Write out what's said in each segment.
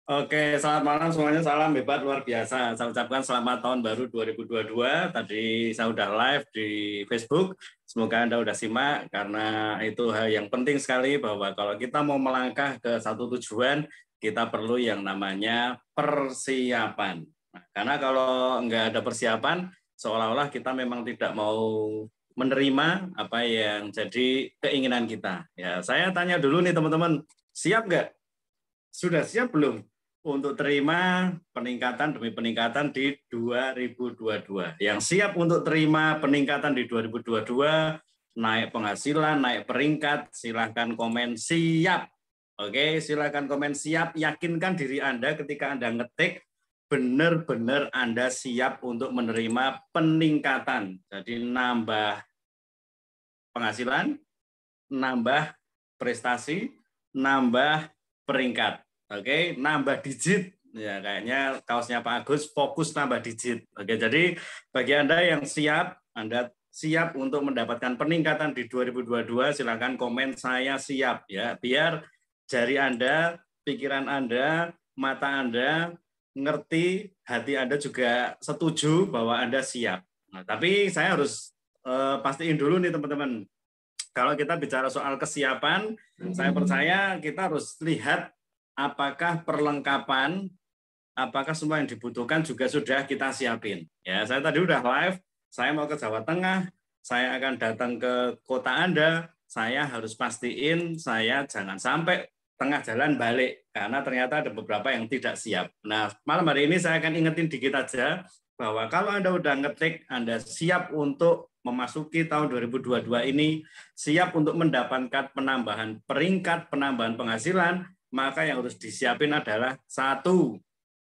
Oke, selamat malam semuanya. Salam hebat luar biasa. Saya ucapkan selamat tahun baru 2022. Tadi saya udah live di Facebook. Semoga Anda udah simak karena itu hal yang penting sekali bahwa kalau kita mau melangkah ke satu tujuan, kita perlu yang namanya persiapan. Nah, karena kalau nggak ada persiapan, seolah-olah kita memang tidak mau menerima apa yang jadi keinginan kita. Ya, saya tanya dulu nih teman-teman, siap nggak? Sudah siap belum untuk terima peningkatan demi peningkatan di 2022? Yang siap untuk terima peningkatan di 2022, naik penghasilan, naik peringkat, silahkan komen siap. Oke, silahkan komen siap. Yakinkan diri Anda ketika Anda ngetik, benar-benar Anda siap untuk menerima peningkatan. Jadi nambah penghasilan, nambah prestasi, nambah peringkat. Oke, nambah digit. Ya, kayaknya kaosnya Pak Agus fokus nambah digit. Oke, jadi bagi Anda yang siap, Anda siap untuk mendapatkan peningkatan di 2022, silakan komen saya siap ya. Biar jari Anda, pikiran Anda, mata Anda ngerti, hati Anda juga setuju bahwa Anda siap. Nah, tapi saya harus pastiin dulu nih teman-teman. Kalau kita bicara soal kesiapan, saya percaya kita harus lihat apakah perlengkapan, apakah semua yang dibutuhkan juga sudah kita siapin. Ya, saya tadi udah live, saya mau ke Jawa Tengah, saya akan datang ke kota Anda, saya harus pastiin saya jangan sampai tengah jalan balik, karena ternyata ada beberapa yang tidak siap. Nah, malam hari ini saya akan ingetin dikit aja, bahwa kalau Anda udah ngetik, Anda siap untuk memasuki tahun 2022 ini, siap untuk mendapatkan penambahan peringkat, penambahan penghasilan, maka yang harus disiapin adalah satu,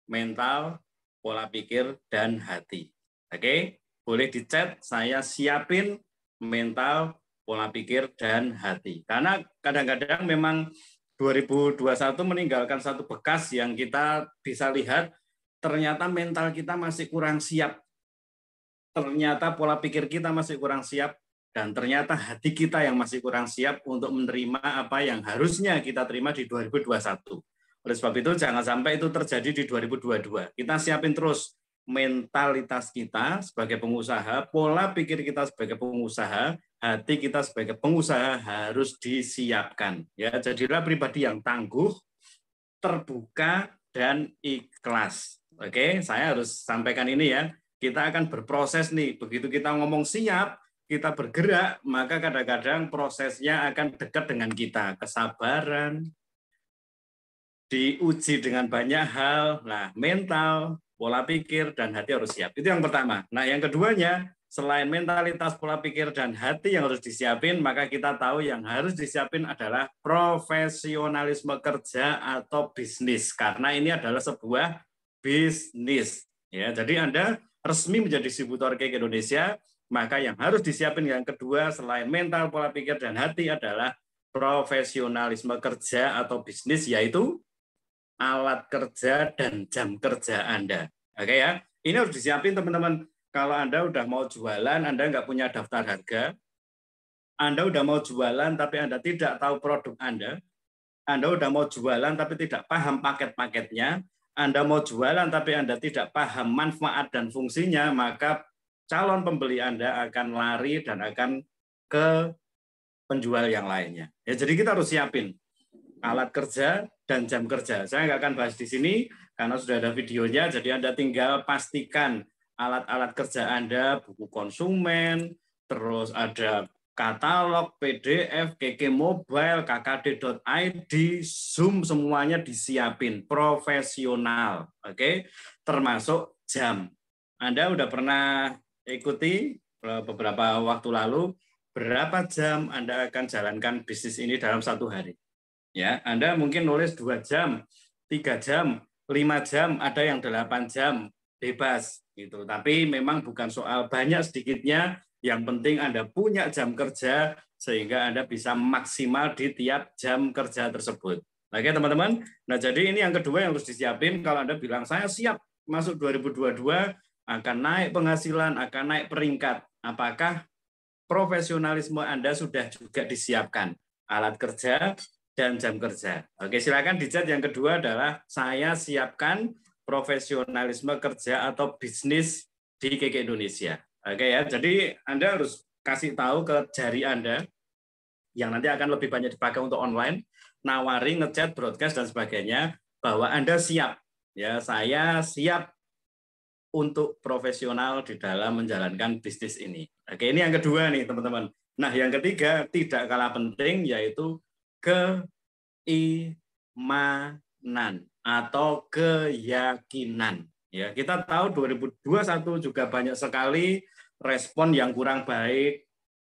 mental, pola pikir, dan hati. Oke, boleh dicat, saya siapin mental, pola pikir, dan hati. Karena kadang-kadang memang 2021 meninggalkan satu bekas yang kita bisa lihat, ternyata mental kita masih kurang siap, ternyata pola pikir kita masih kurang siap, dan ternyata hati kita yang masih kurang siap untuk menerima apa yang harusnya kita terima di 2021. Oleh sebab itu, jangan sampai itu terjadi di 2022. Kita siapin terus mentalitas kita sebagai pengusaha, pola pikir kita sebagai pengusaha, hati kita sebagai pengusaha harus disiapkan. Ya, jadilah pribadi yang tangguh, terbuka, dan ikhlas. Oke, saya harus sampaikan ini ya. Kita akan berproses nih. Begitu kita ngomong siap, kita bergerak, maka kadang-kadang prosesnya akan dekat dengan kita. Kesabaran, diuji dengan banyak hal. Nah, mental, pola pikir, dan hati harus siap. Itu yang pertama. Nah, yang keduanya, selain mentalitas, pola pikir, dan hati yang harus disiapin, maka kita tahu yang harus disiapin adalah profesionalisme kerja atau bisnis. Karena ini adalah sebuah bisnis. Ya, jadi Anda resmi menjadi distributor cake Indonesia, maka yang harus disiapin yang kedua selain mental, pola pikir, dan hati adalah profesionalisme kerja atau bisnis, yaitu alat kerja dan jam kerja Anda. Oke ya, ini harus disiapin teman-teman. Kalau Anda udah mau jualan, Anda nggak punya daftar harga, Anda udah mau jualan tapi Anda tidak tahu produk Anda udah mau jualan tapi tidak paham paket-paketnya, Anda mau jualan tapi Anda tidak paham manfaat dan fungsinya, maka calon pembeli Anda akan lari dan akan ke penjual yang lainnya. Ya, jadi kita harus siapin alat kerja dan jam kerja. Saya nggak akan bahas di sini karena sudah ada videonya, jadi Anda tinggal pastikan alat-alat kerja Anda, buku konsumen, terus ada katalog, PDF, KK Mobile, kkd.id, Zoom, semuanya disiapin, profesional, oke? Termasuk jam. Anda udah pernah ikuti beberapa waktu lalu, berapa jam Anda akan jalankan bisnis ini dalam satu hari? Ya, Anda mungkin nulis 2 jam, 3 jam, 5 jam, ada yang 8 jam, bebas gitu. Tapi memang bukan soal banyak sedikitnya, yang penting Anda punya jam kerja sehingga Anda bisa maksimal di tiap jam kerja tersebut. Oke teman-teman, nah jadi ini yang kedua yang harus disiapin. Kalau Anda bilang saya siap masuk 2022, akan naik penghasilan, akan naik peringkat. Apakah profesionalisme Anda sudah juga disiapkan? Alat kerja, dan jam kerja. Oke, silakan di chat. Yang kedua adalah saya siapkan profesionalisme kerja atau bisnis di KK Indonesia. Oke ya, jadi Anda harus kasih tahu ke jari Anda yang nanti akan lebih banyak dipakai untuk online, nawari, ngechat, broadcast dan sebagainya bahwa Anda siap. Ya, saya siap untuk profesional di dalam menjalankan bisnis ini. Oke, ini yang kedua nih, teman-teman. Nah, yang ketiga tidak kalah penting yaitu keimanan atau keyakinan. Ya, kita tahu 2021 juga banyak sekali respon yang kurang baik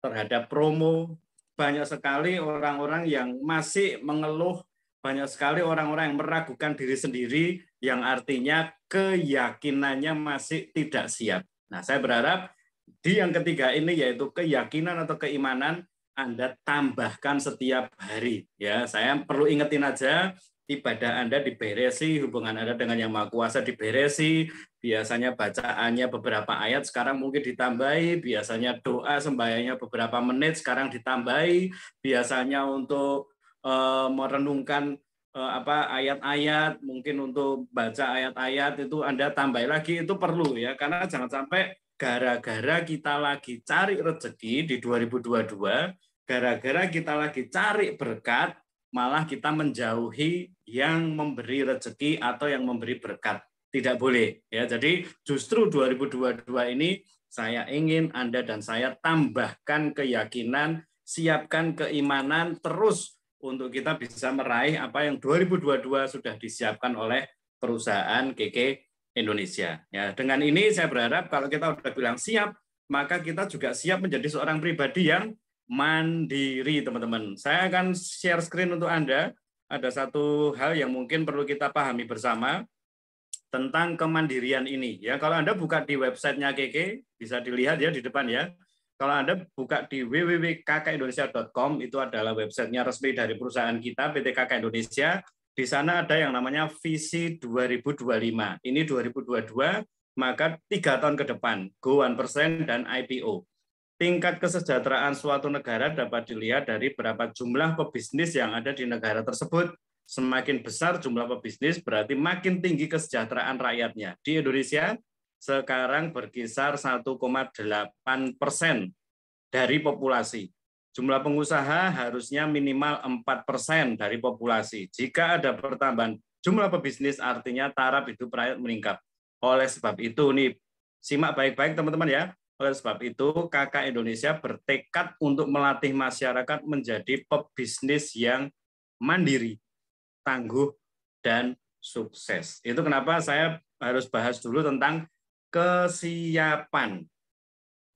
terhadap promo, banyak sekali orang-orang yang masih mengeluh, banyak sekali orang-orang yang meragukan diri sendiri, yang artinya keyakinannya masih tidak siap. Nah, saya berharap di yang ketiga ini yaitu keyakinan atau keimanan Anda tambahkan setiap hari. Ya, saya perlu ingetin aja, ibadah Anda diberesi, hubungan Anda dengan Yang Maha Kuasa diberesi, biasanya bacaannya beberapa ayat, sekarang mungkin ditambahi, biasanya doa sembahyangnya beberapa menit, sekarang ditambahi, biasanya untuk merenungkan ayat-ayat, mungkin untuk baca ayat-ayat itu Anda tambah lagi, itu perlu ya, karena jangan sampai gara-gara kita lagi cari rezeki di 2022, gara-gara kita lagi cari berkat, malah kita menjauhi yang memberi rezeki atau yang memberi berkat. Tidak boleh ya. Jadi justru 2022 ini saya ingin Anda dan saya tambahkan keyakinan, siapkan keimanan terus untuk kita bisa meraih apa yang 2022 sudah disiapkan oleh perusahaan KK Indonesia. Ya, dengan ini saya berharap kalau kita sudah bilang siap, maka kita juga siap menjadi seorang pribadi yang mandiri, teman-teman. Saya akan share screen untuk Anda. Ada satu hal yang mungkin perlu kita pahami bersama tentang kemandirian ini. Ya, kalau Anda buka di websitenya KK, bisa dilihat ya di depan ya. Kalau Anda buka di www.kkindonesia.com, itu adalah websitenya resmi dari perusahaan kita, PT KK Indonesia. Di sana ada yang namanya visi 2025. Ini 2022, maka 3 tahun ke depan, Go 1% dan IPO. Tingkat kesejahteraan suatu negara dapat dilihat dari berapa jumlah pebisnis yang ada di negara tersebut. Semakin besar jumlah pebisnis, berarti makin tinggi kesejahteraan rakyatnya. Di Indonesia, sekarang berkisar 1,8% dari populasi. Jumlah pengusaha harusnya minimal 4% dari populasi. Jika ada pertambahan jumlah pebisnis, artinya taraf hidup rakyat meningkat. Oleh sebab itu, nih, simak baik-baik teman-teman ya. Oleh sebab itu, KK Indonesia bertekad untuk melatih masyarakat menjadi pebisnis yang mandiri, tangguh, dan sukses. Itu kenapa saya harus bahas dulu tentang kesiapan.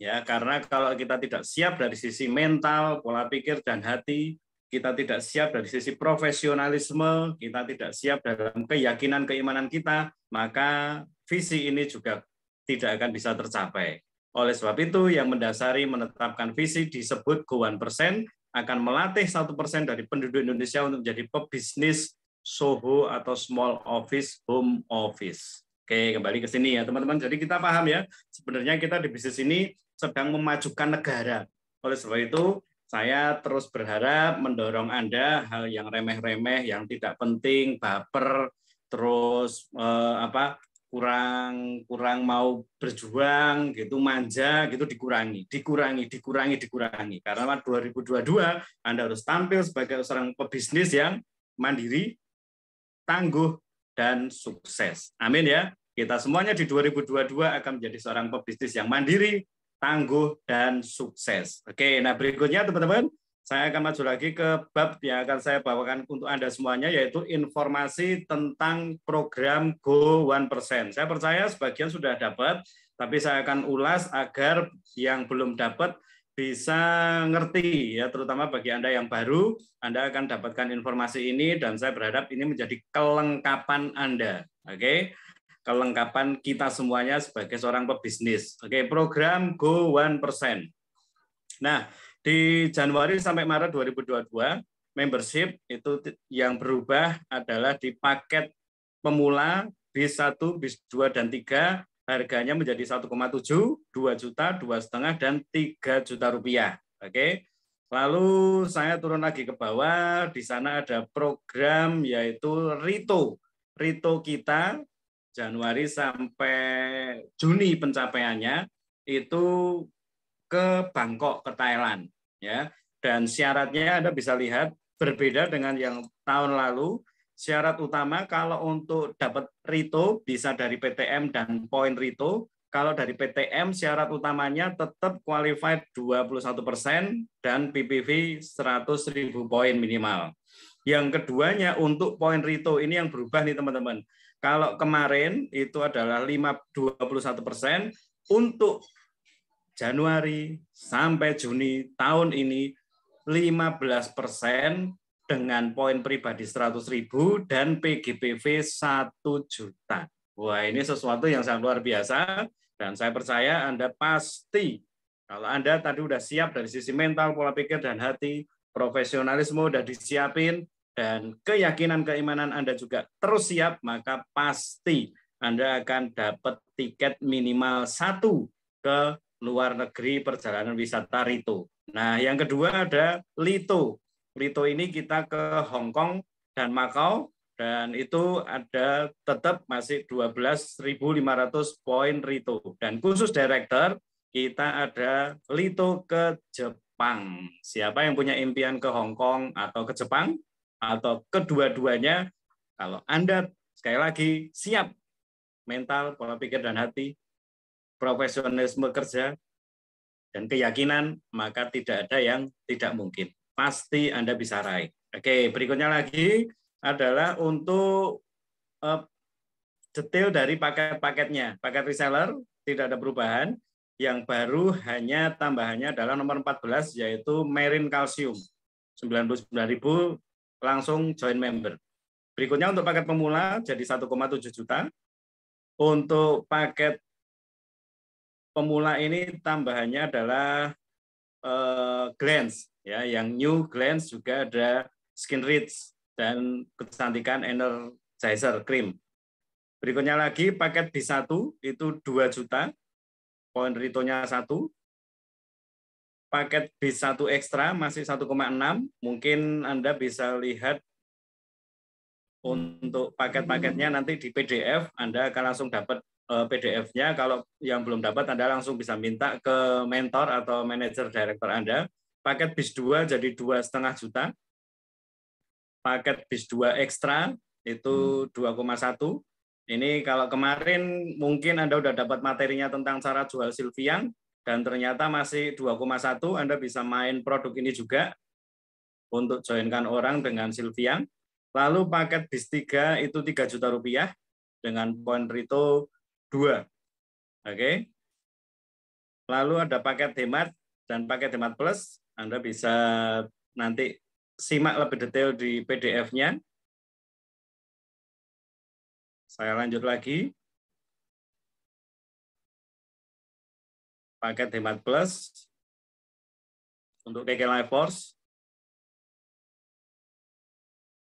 Ya, karena kalau kita tidak siap dari sisi mental, pola pikir, dan hati, kita tidak siap dari sisi profesionalisme, kita tidak siap dalam keyakinan, keimanan kita, maka visi ini juga tidak akan bisa tercapai. Oleh sebab itu, yang mendasari menetapkan visi disebut Go 1%, akan melatih 1% dari penduduk Indonesia untuk menjadi pebisnis SOHO atau small office, home office. Oke, kembali ke sini ya teman-teman. Jadi kita paham ya, sebenarnya kita di bisnis ini sedang memajukan negara. Oleh sebab itu, saya terus berharap mendorong Anda hal yang remeh-remeh, yang tidak penting, baper, terus kurang mau berjuang gitu, manja gitu, dikurangi karena 2022 Anda harus tampil sebagai seorang pebisnis yang mandiri, tangguh, dan sukses. Amin ya. Kita semuanya di 2022 akan menjadi seorang pebisnis yang mandiri, tangguh, dan sukses. Oke, nah berikutnya teman-teman, saya akan maju lagi ke bab yang akan saya bawakan untuk Anda semuanya, yaitu informasi tentang program Go 1%. Saya percaya sebagian sudah dapat, tapi saya akan ulas agar yang belum dapat bisa ngerti, ya, terutama bagi Anda yang baru, Anda akan dapatkan informasi ini, dan saya berharap ini menjadi kelengkapan Anda. Oke, kelengkapan kita semuanya sebagai seorang pebisnis. Oke, program Go 1%. Nah, di Januari sampai Maret 2022, membership itu yang berubah adalah di paket pemula bis 1, bis 2, dan 3, harganya menjadi 1,7, 2 juta, 2,5, dan 3 juta rupiah. Oke. Lalu saya turun lagi ke bawah, di sana ada program yaitu Rito. Rito kita Januari sampai Juni pencapaiannya itu ke Bangkok, ke Thailand. Ya. Dan syaratnya Anda bisa lihat berbeda dengan yang tahun lalu. Syarat utama kalau untuk dapat Rito bisa dari PTM dan poin Rito. Kalau dari PTM syarat utamanya tetap qualified 21% dan PPV 100.000 poin minimal. Yang keduanya untuk poin Rito ini yang berubah nih teman-teman. Kalau kemarin itu adalah 21%, untuk Januari sampai Juni tahun ini 15% dengan poin pribadi 100.000 dan PGPV 1 juta. Wah, ini sesuatu yang sangat luar biasa dan saya percaya Anda pasti kalau Anda tadi udah siap dari sisi mental, pola pikir dan hati, profesionalisme udah disiapin dan keyakinan keimanan Anda juga terus siap, maka pasti Anda akan dapat tiket minimal 1 ke luar negeri perjalanan wisata Rito. Nah, yang kedua ada Lito. Lito ini kita ke Hong Kong dan Macau dan itu ada tetap masih 12.500 poin Rito. Dan khusus director kita ada Lito ke Jepang. Siapa yang punya impian ke Hong Kong atau ke Jepang atau kedua-duanya, kalau Anda sekali lagi siap mental, pola pikir dan hati, profesionalisme kerja, dan keyakinan, maka tidak ada yang tidak mungkin. Pasti Anda bisa raih. Oke, berikutnya lagi adalah untuk detail dari paket-paketnya. Paket reseller tidak ada perubahan. Yang baru hanya tambahannya adalah nomor 14, yaitu Marine Calcium. 99.000 langsung join member. Berikutnya untuk paket pemula jadi 1,7 juta. Untuk paket pemula ini tambahannya adalah Glance, ya, yang new Glance juga ada Skin Rich dan kecantikan Energizer Cream. Berikutnya lagi paket B1 itu 2 juta, poin Ritonya 1. Paket B1 ekstra masih 1,6, mungkin Anda bisa lihat untuk paket-paketnya nanti di PDF, Anda akan langsung dapat PDF-nya. Kalau yang belum dapat, Anda langsung bisa minta ke mentor atau manajer director Anda. Paket BIS 2 jadi 2,5 juta. Paket BIS 2 ekstra itu 2,1. Ini kalau kemarin mungkin Anda udah dapat materinya tentang cara jual Silviang, dan ternyata masih 2,1, Anda bisa main produk ini juga untuk joinkan orang dengan Silviang. Lalu paket BIS 3 itu 3 juta rupiah dengan poin Rito 2. Oke. Lalu ada paket hemat dan paket hemat plus. Anda bisa nanti simak lebih detail di PDF-nya. Saya lanjut lagi. Paket hemat plus untuk KK Life Force.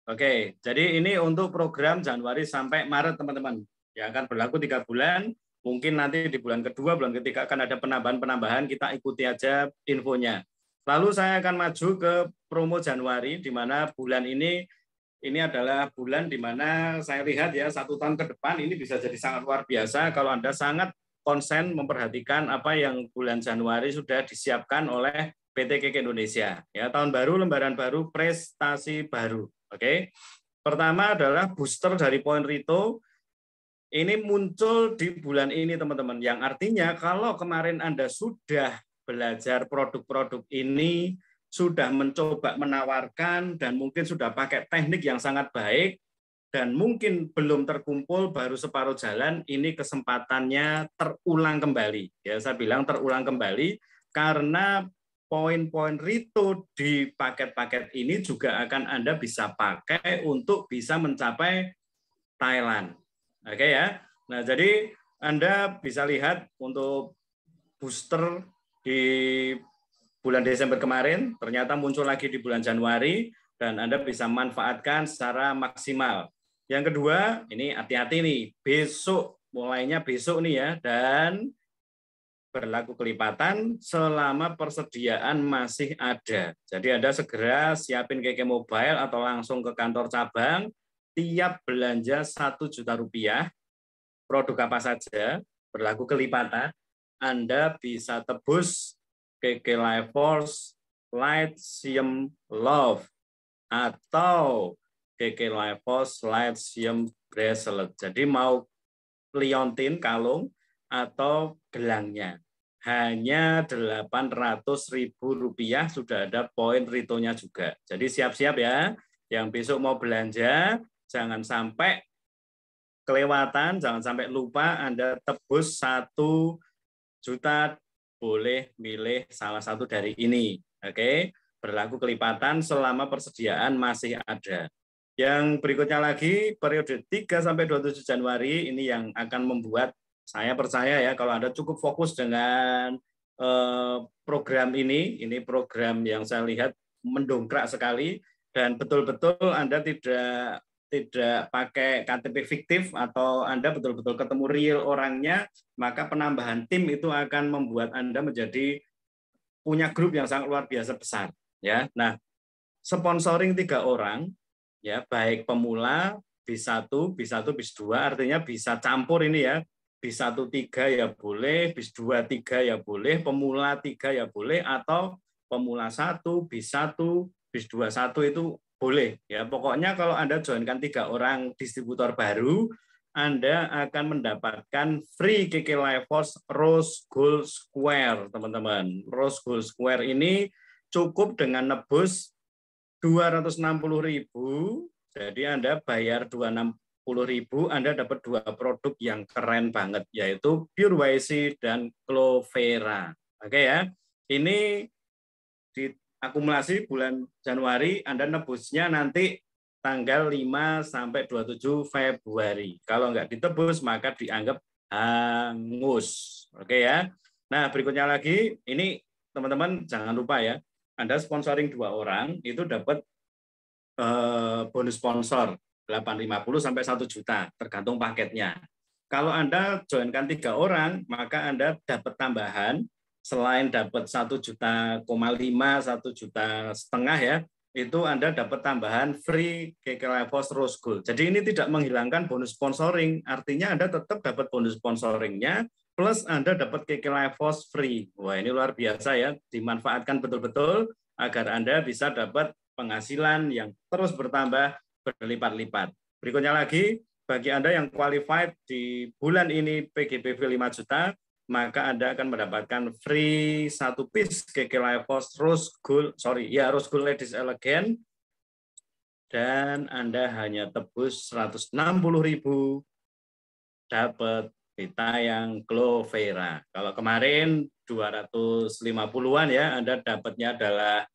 Oke, jadi ini untuk program Januari sampai Maret, teman-teman. Yang akan berlaku 3 bulan. Mungkin nanti di bulan kedua, bulan ketiga akan ada penambahan-penambahan, kita ikuti aja infonya. Lalu saya akan maju ke promo Januari, di mana bulan ini adalah bulan di mana saya lihat ya 1 tahun ke depan ini bisa jadi sangat luar biasa kalau Anda sangat konsen memperhatikan apa yang bulan Januari sudah disiapkan oleh PT KK Indonesia. Ya, tahun baru, lembaran baru, prestasi baru. Oke. Pertama adalah booster dari poin Rito. Ini muncul di bulan ini, teman-teman. Yang artinya kalau kemarin Anda sudah belajar produk-produk ini, sudah mencoba menawarkan, dan mungkin sudah pakai teknik yang sangat baik, dan mungkin belum terkumpul, baru separuh jalan, ini kesempatannya terulang kembali. Ya, saya bilang terulang kembali, karena poin-poin Rito di paket-paket ini juga akan Anda bisa pakai untuk bisa mencapai Thailand. Oke ya. Nah, jadi Anda bisa lihat untuk booster di bulan Desember kemarin, ternyata muncul lagi di bulan Januari, dan Anda bisa manfaatkan secara maksimal. Yang kedua, ini hati-hati nih, besok, mulainya besok nih ya, dan berlaku kelipatan selama persediaan masih ada. Jadi Anda segera siapin KK Mobile atau langsung ke kantor cabang, tiap belanja 1 juta rupiah, produk apa saja, berlaku kelipatan, Anda bisa tebus KK Life Force Lithium Love atau KK Life Force Lithium Bracelet. Jadi mau liontin kalung atau gelangnya. Hanya Rp800.000 sudah ada poin ritonya juga. Jadi siap-siap ya, yang besok mau belanja, jangan sampai kelewatan, jangan sampai lupa Anda tebus 1 juta, boleh milih salah satu dari ini. Oke, berlaku kelipatan selama persediaan masih ada. Yang berikutnya lagi, periode 3 sampai 27 Januari ini yang akan membuat saya percaya ya kalau Anda cukup fokus dengan program ini program yang saya lihat mendongkrak sekali dan betul-betul Anda tidak pakai KTP fiktif atau Anda betul-betul ketemu real orangnya, maka penambahan tim itu akan membuat Anda menjadi punya grup yang sangat luar biasa besar ya. Nah, sponsoring 3 orang ya, baik pemula bis 1, bis 2 artinya bisa campur ini ya. Bis 1 3 ya boleh, bis 2 3 ya boleh, pemula 3 ya boleh, atau pemula 1, bis 1, bis 2 1 itu boleh ya. Pokoknya kalau Anda joinkan 3 orang distributor baru, Anda akan mendapatkan free KK Life Force Rose Gold Square, teman-teman. Rose Gold Square ini cukup dengan nebus 260.000, jadi Anda bayar 260.000, Anda dapat 2 produk yang keren banget, yaitu Pure YC dan Clovera. Oke ya, ini diakumulasi bulan Januari, Anda nebusnya nanti tanggal 5 sampai 27 Februari. Kalau nggak ditebus, maka dianggap hangus. Oke ya. Nah, berikutnya lagi, ini teman-teman jangan lupa ya, Anda sponsoring 2 orang, itu dapat bonus sponsor 850 sampai 1 juta, tergantung paketnya. Kalau Anda joinkan 3 orang, maka Anda dapat tambahan, selain dapat 1,5 juta, 1,5 juta ya, itu Anda dapat tambahan free KK Life Force Rose Gold. Jadi ini tidak menghilangkan bonus sponsoring, artinya Anda tetap dapat bonus sponsoringnya, plus Anda dapat KK Life Force free. Wah, ini luar biasa ya, dimanfaatkan betul-betul agar Anda bisa dapat penghasilan yang terus bertambah berlipat-lipat. Berikutnya lagi, bagi Anda yang qualified di bulan ini PGBV 5 juta, maka Anda akan mendapatkan free 1 piece KK Life Force Rose Gold Ladies Elegant, dan Anda hanya tebus 160.000 dapat pita yang Clovera. Kalau kemarin 250-an ya, Anda dapatnya adalah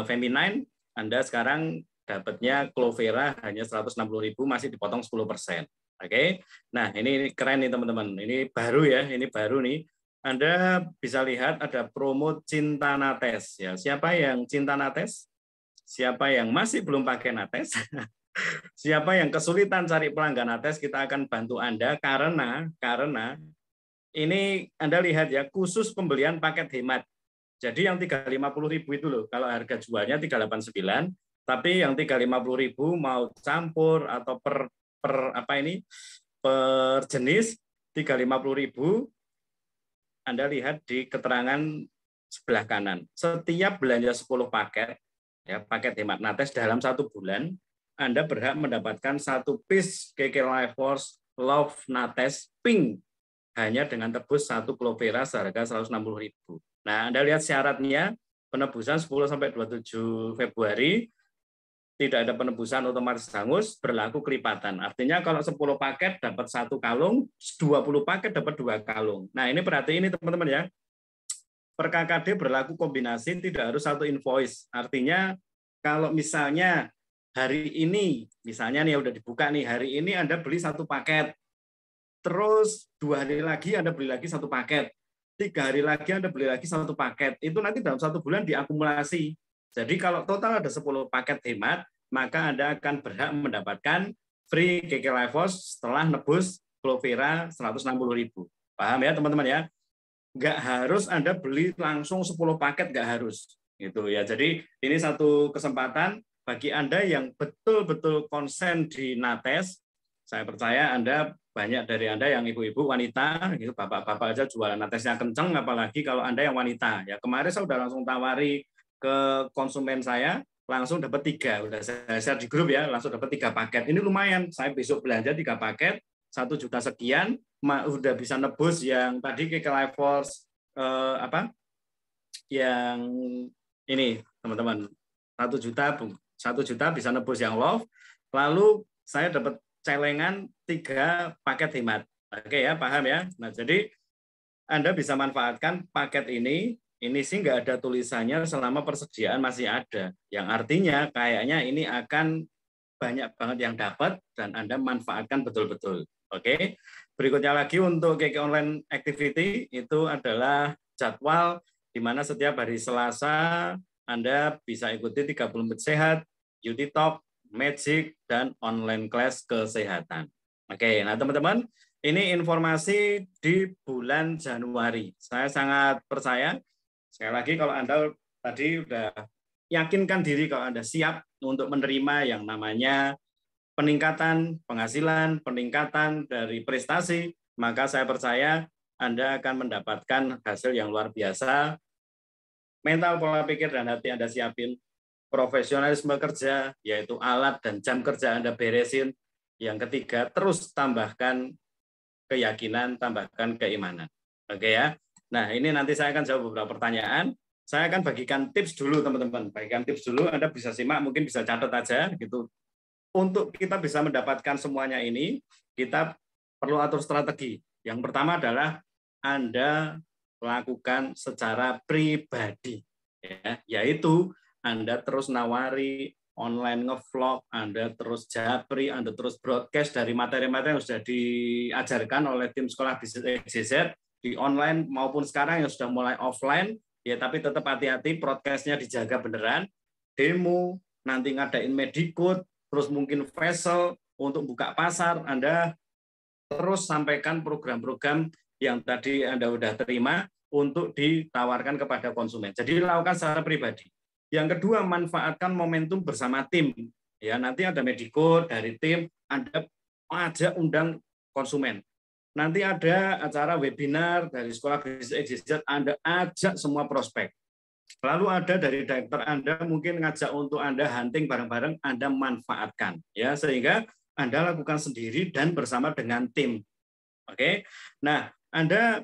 Feminine, Anda sekarang dapatnya Clovera hanya 160.000, masih dipotong 10%. Oke. Nah, ini keren nih teman-teman. Ini baru ya, ini baru nih. Anda bisa lihat ada promo Cinta Nates ya. Siapa yang cinta Nates? Siapa yang masih belum pakai Nates? Siapa yang kesulitan cari pelanggan Nates, kita akan bantu Anda karena ini Anda lihat ya, khusus pembelian paket hemat. Jadi yang 350.000 itu loh, kalau harga jualnya 389, tapi yang 350.000 mau campur atau per jenis 350.000, Anda lihat di keterangan sebelah kanan. Setiap belanja 10 paket, ya paket hemat Nates dalam 1 bulan, Anda berhak mendapatkan 1 piece KK Life Force Love Nates Pink hanya dengan tebus 1 Clovera seharga 160.000. Nah, Anda lihat syaratnya, penebusan 10 sampai 27 Februari, tidak ada penebusan otomatis hangus, berlaku kelipatan. Artinya kalau 10 paket dapat 1 kalung, 20 paket dapat 2 kalung. Nah, ini berarti ini teman-teman ya, per KKD berlaku kombinasi, tidak harus 1 invoice. Artinya kalau misalnya hari ini, misalnya nih udah dibuka nih, hari ini Anda beli 1 paket, terus 2 hari lagi Anda beli lagi 1 paket, 3 hari lagi Anda beli lagi 1 paket, itu nanti dalam 1 bulan diakumulasi. Jadi kalau total ada 10 paket hemat, maka Anda akan berhak mendapatkan free KK Life Force setelah nebus Clovera 160.000. Paham ya teman-teman ya? nggak harus Anda beli langsung 10 paket, nggak harus. Gitu ya. Jadi ini satu kesempatan bagi Anda yang betul-betul konsen di Nates. Saya percaya Anda banyak dari Anda yang ibu-ibu wanita, gitu, bapak-bapak aja jualan Natesnya kenceng, apalagi kalau Anda yang wanita. Ya kemarin saya udah langsung tawari ke konsumen saya, langsung dapat 3. Udah saya share di grup ya, langsung dapat 3 paket. Ini lumayan. Saya besok belanja 3 paket, 1 juta sekian, udah bisa nebus yang tadi ke Life Force yang ini teman-teman 1 juta bisa nebus yang love. Lalu saya dapat celengan 3 paket hemat. Oke ya, paham ya. Nah jadi Anda bisa manfaatkan paket ini. Ini sih nggak ada tulisannya selama persediaan masih ada. Yang artinya kayaknya ini akan banyak banget yang dapat dan Anda manfaatkan betul-betul. Oke. Berikutnya lagi untuk KK Online Activity itu adalah jadwal di mana setiap hari Selasa Anda bisa ikuti 30 menit sehat, Beauty Talk, Magic, dan online class kesehatan. Oke, nah teman-teman, ini informasi di bulan Januari. Saya sangat percaya, sekali lagi kalau Anda tadi udah yakinkan diri kalau Anda siap untuk menerima yang namanya peningkatan penghasilan, peningkatan dari prestasi, maka saya percaya Anda akan mendapatkan hasil yang luar biasa. Mental, pola pikir, dan hati Anda siapin. Profesionalisme kerja, yaitu alat dan jam kerja Anda beresin. Yang ketiga, terus tambahkan keyakinan, tambahkan keimanan. Oke ya. Nah, ini nanti saya akan jawab beberapa pertanyaan. Saya akan bagikan tips dulu, teman-teman. Bagikan tips dulu, Anda bisa simak, mungkin bisa catat aja gitu. Untuk kita bisa mendapatkan semuanya ini, kita perlu atur strategi. Yang pertama adalah Anda lakukan secara pribadi, ya, yaitu Anda terus nawari online ngevlog, Anda terus japri, Anda terus broadcast dari materi-materi yang sudah diajarkan oleh tim sekolah bisnis XYZ di online maupun sekarang yang sudah mulai offline, ya tapi tetap hati-hati, broadcast-nya dijaga beneran, demo, nanti ngadain Medicode, terus mungkin vessel untuk buka pasar, Anda terus sampaikan program-program yang tadi Anda sudah terima untuk ditawarkan kepada konsumen. Jadi lakukan secara pribadi. Yang kedua, manfaatkan momentum bersama tim. Ya, nanti ada Medicode dari tim, Anda ajak undang konsumen. Nanti ada acara webinar dari Sekolah Bisnis XYZ, Anda ajak semua prospek. Lalu ada dari direktur Anda mungkin ngajak untuk Anda hunting bareng-bareng, Anda manfaatkan ya sehingga Anda lakukan sendiri dan bersama dengan tim. Oke. Nah, Anda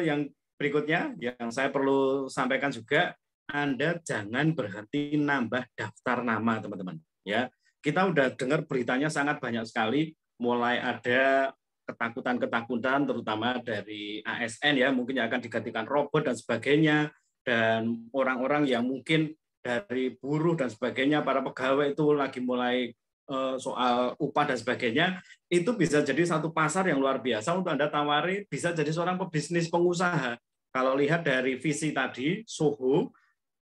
yang berikutnya yang saya perlu sampaikan juga, Anda jangan berhenti nambah daftar nama, teman-teman. Ya, kita udah dengar beritanya sangat banyak sekali, mulai ada ketakutan-ketakutan terutama dari ASN ya, mungkin yang akan digantikan robot dan sebagainya, dan orang-orang yang mungkin dari buruh dan sebagainya, para pegawai itu lagi mulai soal upah dan sebagainya, itu bisa jadi satu pasar yang luar biasa untuk Anda tawari, bisa jadi seorang pebisnis pengusaha. Kalau lihat dari visi tadi, Soho,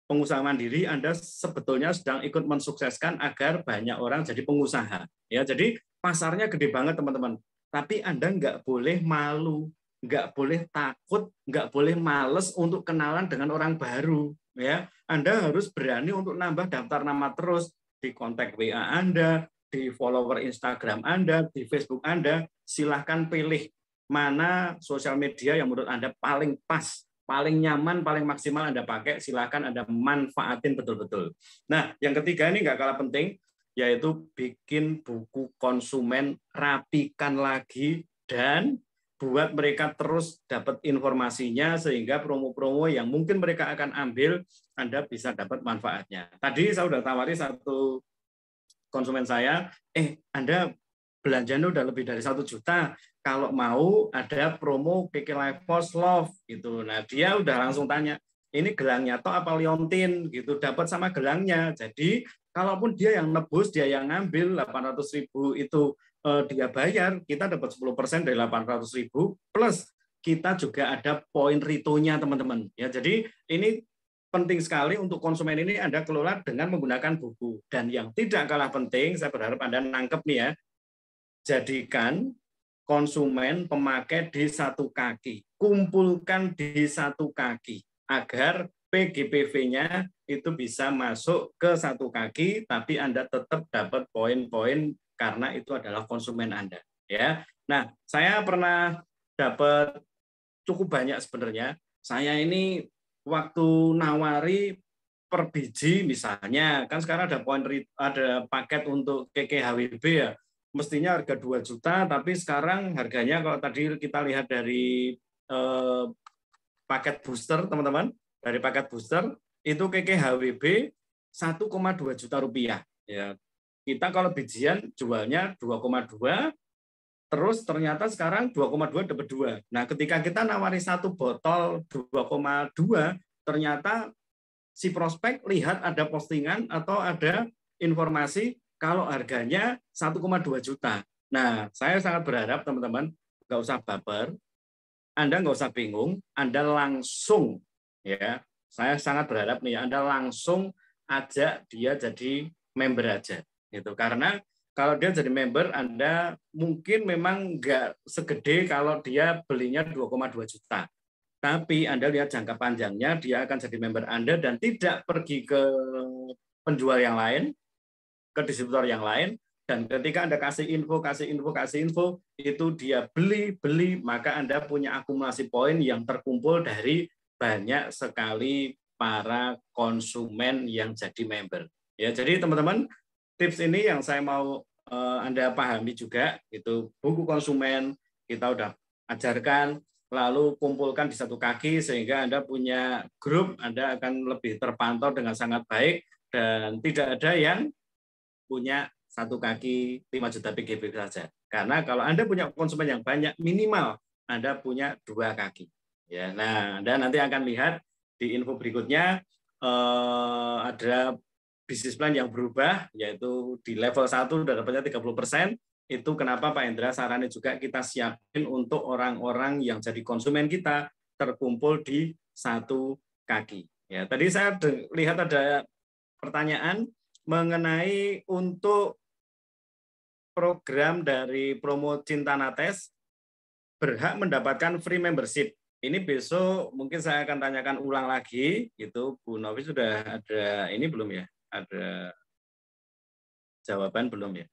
pengusaha mandiri, Anda sebetulnya sedang ikut mensukseskan agar banyak orang jadi pengusaha. Ya, jadi pasarnya gede banget, teman-teman. Tapi Anda nggak boleh malu, nggak boleh takut, nggak boleh males untuk kenalan dengan orang baru. Ya, Anda harus berani untuk nambah daftar nama terus di kontak WA Anda, di follower Instagram Anda, di Facebook Anda. Silahkan pilih mana sosial media yang menurut Anda paling pas, paling nyaman, paling maksimal Anda pakai, silakan Anda manfaatin betul-betul. Nah, yang ketiga ini nggak kalah penting, yaitu bikin buku konsumen, rapikan lagi, dan buat mereka terus dapat informasinya, sehingga promo-promo yang mungkin mereka akan ambil, Anda bisa dapat manfaatnya. Tadi saya sudah tawari satu konsumen saya, Anda belanjanya udah lebih dari 1 juta, kalau mau ada promo KK Life Force Love gitu. Nah, dia udah langsung tanya, ini gelangnya toh apa liontin gitu, dapat sama gelangnya. Jadi, kalaupun dia yang nebus, dia yang ngambil 800.000 itu dia bayar, kita dapat 10% dari 800.000 plus kita juga ada poin retonya, teman-teman. Ya, jadi ini penting sekali untuk konsumen ini Anda kelola dengan menggunakan buku. Dan yang tidak kalah penting, saya berharap Anda nangkep nih ya, jadikan konsumen pemakai di satu kaki. Kumpulkan di satu kaki agar PGPV-nya itu bisa masuk ke satu kaki, tapi Anda tetap dapat poin-poin karena itu adalah konsumen Anda. Ya, nah saya pernah dapat cukup banyak sebenarnya. Saya ini waktu nawari per biji misalnya, kan sekarang ada ada paket untuk KKHWB ya, mestinya harga 2 juta, tapi sekarang harganya kalau tadi kita lihat dari paket booster teman-teman, dari paket booster itu KKHWB 1,2 juta rupiah. Ya, kita kalau bijian jualnya 2,2, terus ternyata sekarang 2,2 dapat 2. Nah, ketika kita nawari satu botol 2,2, ternyata si prospek lihat ada postingan atau ada informasi kalau harganya 1,2 juta. Nah, saya sangat berharap teman-teman nggak usah baper, Anda nggak usah bingung, Anda langsung ya. Saya sangat berharap nih Anda langsung ajak dia jadi member aja, gitu. Karena kalau dia jadi member, Anda mungkin memang nggak segede kalau dia belinya 2,2 juta. Tapi Anda lihat jangka panjangnya, dia akan jadi member Anda dan tidak pergi ke penjual yang lain, ke distributor yang lain. Dan ketika Anda kasih info, itu dia beli, maka Anda punya akumulasi poin yang terkumpul dari banyak sekali para konsumen yang jadi member. Ya, jadi teman-teman, tips ini yang saya mau Anda pahami juga, itu buku konsumen kita udah ajarkan, lalu kumpulkan di satu kaki sehingga Anda punya grup, Anda akan lebih terpantau dengan sangat baik dan tidak ada yang punya satu kaki 5 juta PGB saja. Karena kalau Anda punya konsumen yang banyak, minimal Anda punya 2 kaki. Ya, nah, Anda nanti akan lihat di info berikutnya ada bisnis plan yang berubah, yaitu di level 1 udah dapatnya 30%. Itu kenapa Pak Hendra saranin juga kita siapin untuk orang-orang yang jadi konsumen kita terkumpul di satu kaki. Ya, tadi saya lihat ada pertanyaan mengenai untuk program dari promo Cinta Nates berhak mendapatkan free membership. Ini besok mungkin saya akan tanyakan ulang lagi, itu Bu Novi sudah ada ini belum ya? Ada jawaban belum ya?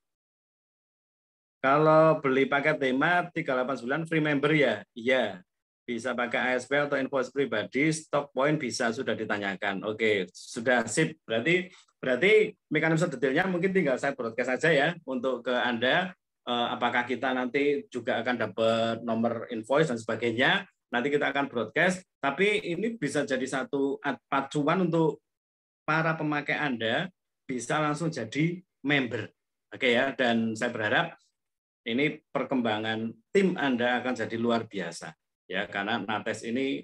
Kalau beli paket tema 389 free member ya? Iya. Bisa pakai ASP atau invoice pribadi, stok poin bisa, sudah ditanyakan. Oke, sudah sip. Berarti mekanisme detailnya mungkin tinggal saya broadcast saja ya untuk ke Anda. Apakah kita nanti juga akan dapat nomor invoice dan sebagainya. Nanti kita akan broadcast. Tapi ini bisa jadi satu pacuan untuk para pemakai Anda bisa langsung jadi member. Oke ya, dan saya berharap ini perkembangan tim Anda akan jadi luar biasa. Ya, karena Nates ini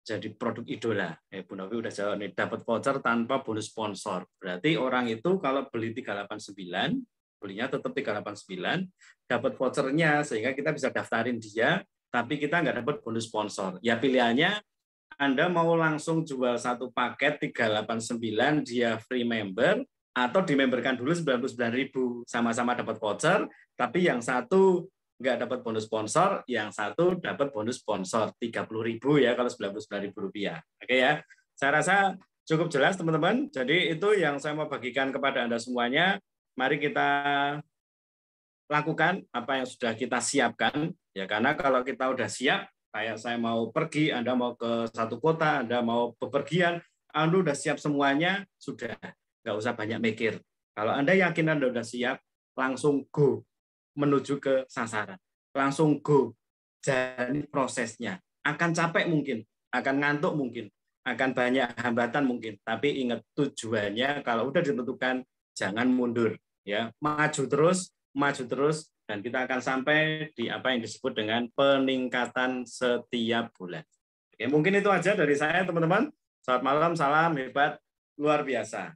jadi produk idola. Bu Novi udah jawab nih, dapat voucher tanpa bonus sponsor. Berarti orang itu kalau beli 389, belinya tetap 389, dapat vouchernya sehingga kita bisa daftarin dia, tapi kita nggak dapat bonus sponsor. Ya pilihannya Anda mau langsung jual satu paket 389 dia free member, atau dimemberkan dulu 99.000 sama-sama dapat voucher, tapi yang satu nggak dapat bonus sponsor, yang satu dapat bonus sponsor 30.000 ya kalau 99.000 rupiah. Oke ya, saya rasa cukup jelas teman-teman. Jadi itu yang saya mau bagikan kepada Anda semuanya. Mari kita lakukan apa yang sudah kita siapkan ya, karena kalau kita udah siap, kayak saya mau pergi, Anda mau ke satu kota, Anda mau bepergian, Anda udah siap semuanya, sudah nggak usah banyak mikir. Kalau Anda yakin Anda udah siap, langsung go menuju ke sasaran. Langsung go, jalani prosesnya. Akan capek mungkin, akan ngantuk mungkin, akan banyak hambatan mungkin, tapi ingat tujuannya kalau udah ditentukan, jangan mundur. Ya, maju terus, dan kita akan sampai di apa yang disebut dengan peningkatan setiap bulan. Oke, mungkin itu aja dari saya teman-teman. Selamat malam, salam hebat luar biasa.